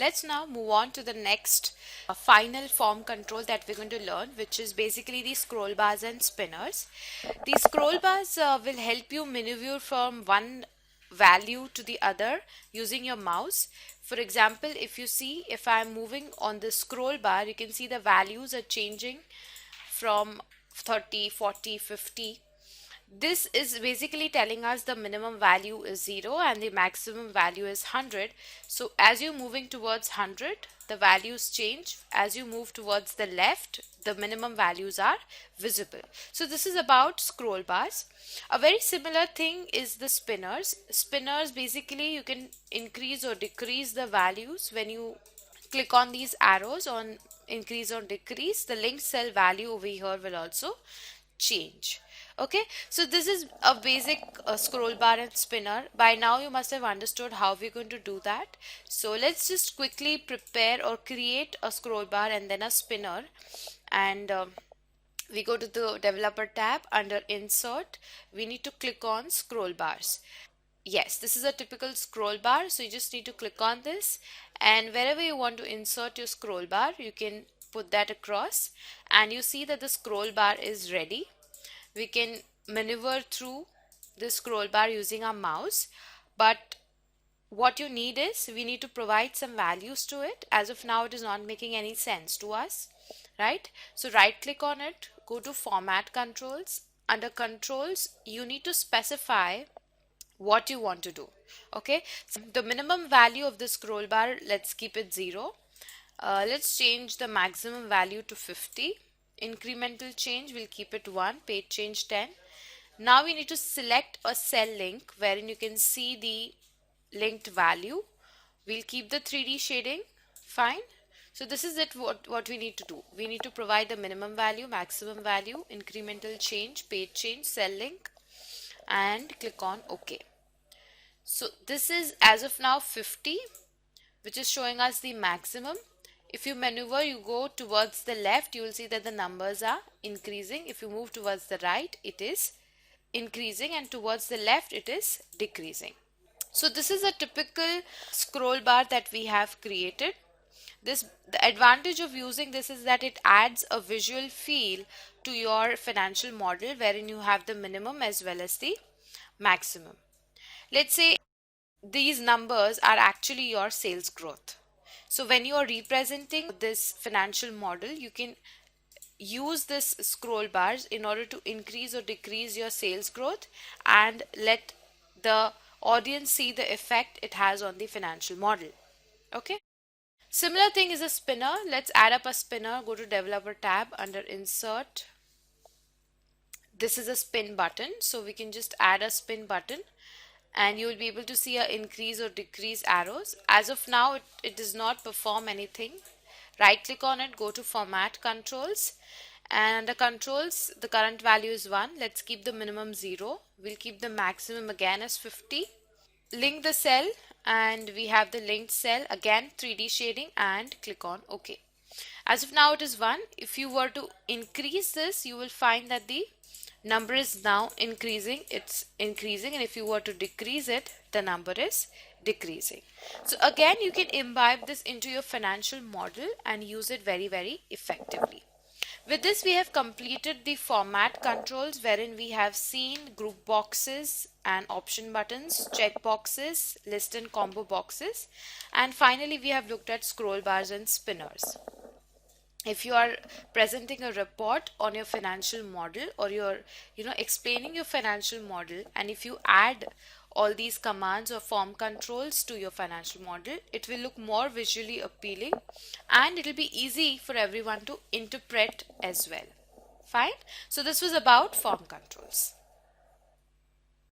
Let's now move on to the next final form control that we're going to learn, which is basically the scroll bars and spinners. These scroll bars will help you maneuver from one value to the other using your mouse. For example, if I'm moving on the scroll bar, you can see the values are changing from 30, 40, 50. This is basically telling us the minimum value is 0 and the maximum value is 100. So as you're moving towards 100, the values change. As you move towards the left, the minimum values are visible. So this is about scroll bars. A very similar thing is the spinners. Spinners, basically you can increase or decrease the values when you click on these arrows on increase or decrease. The linked cell value over here will also change. Okay, so this is a basic scroll bar and spinner. By now you must have understood how we're going to do that. So let's just quickly prepare or create a scroll bar and then a spinner, and we go to the developer tab. Under insert, we need to click on scroll bars. Yes, this is a typical scroll bar, so you just need to click on this, and wherever you want to insert your scroll bar, you can put that across, and you see that the scroll bar is ready. We can maneuver through the scroll bar using our mouse, but what you need is we need to provide some values to it. As of now, it is not making any sense to us, right? So right click on it, go to format controls. Under controls, you need to specify what you want to do. Okay, so the minimum value of the scroll bar, let's keep it 0. Let's change the maximum value to 50. Incremental change, we'll keep it 1. Page change 10. Now we need to select a cell link wherein you can see the linked value. We'll keep the 3D shading. Fine. So this is it, what we need to do. We need to provide the minimum value, maximum value, incremental change, page change, cell link, and click on OK. So this is as of now 50, which is showing us the maximum. If you maneuver, you go towards the left, you will see that the numbers are increasing. If you move towards the right, it is increasing, and towards the left, it is decreasing. So this is a typical scroll bar that we have created. The advantage of using this is that it adds a visual feel to your financial model, wherein you have the minimum as well as the maximum. Let's say these numbers are actually your sales growth. So when you are representing this financial model, you can use this scroll bars in order to increase or decrease your sales growth and let the audience see the effect it has on the financial model. Okay. Similar thing is a spinner. Let's add up a spinner. Go to developer tab. Under insert, this is a spin button. So we can just add a spin button, and you will be able to see a increase or decrease arrows. As of now, it does not perform anything. Right click on it, go to format controls, and the controls, the current value is 1. Let's keep the minimum 0. We'll keep the maximum again as 50. Link the cell, and we have the linked cell, again 3D shading, and click on OK. As of now, it is 1. If you were to increase this, you will find that the number is now increasing. It's increasing, and if you were to decrease it, the number is decreasing. So again, you can imbibe this into your financial model and use it very, very effectively. With this, we have completed the format controls, wherein we have seen group boxes and option buttons, check boxes, list and combo boxes, and finally we have looked at scroll bars and spinners. If you are presenting a report on your financial model, or you're explaining your financial model, and if you add all these commands or form controls to your financial model, it will look more visually appealing and it will be easy for everyone to interpret as well. Fine. So this was about form controls.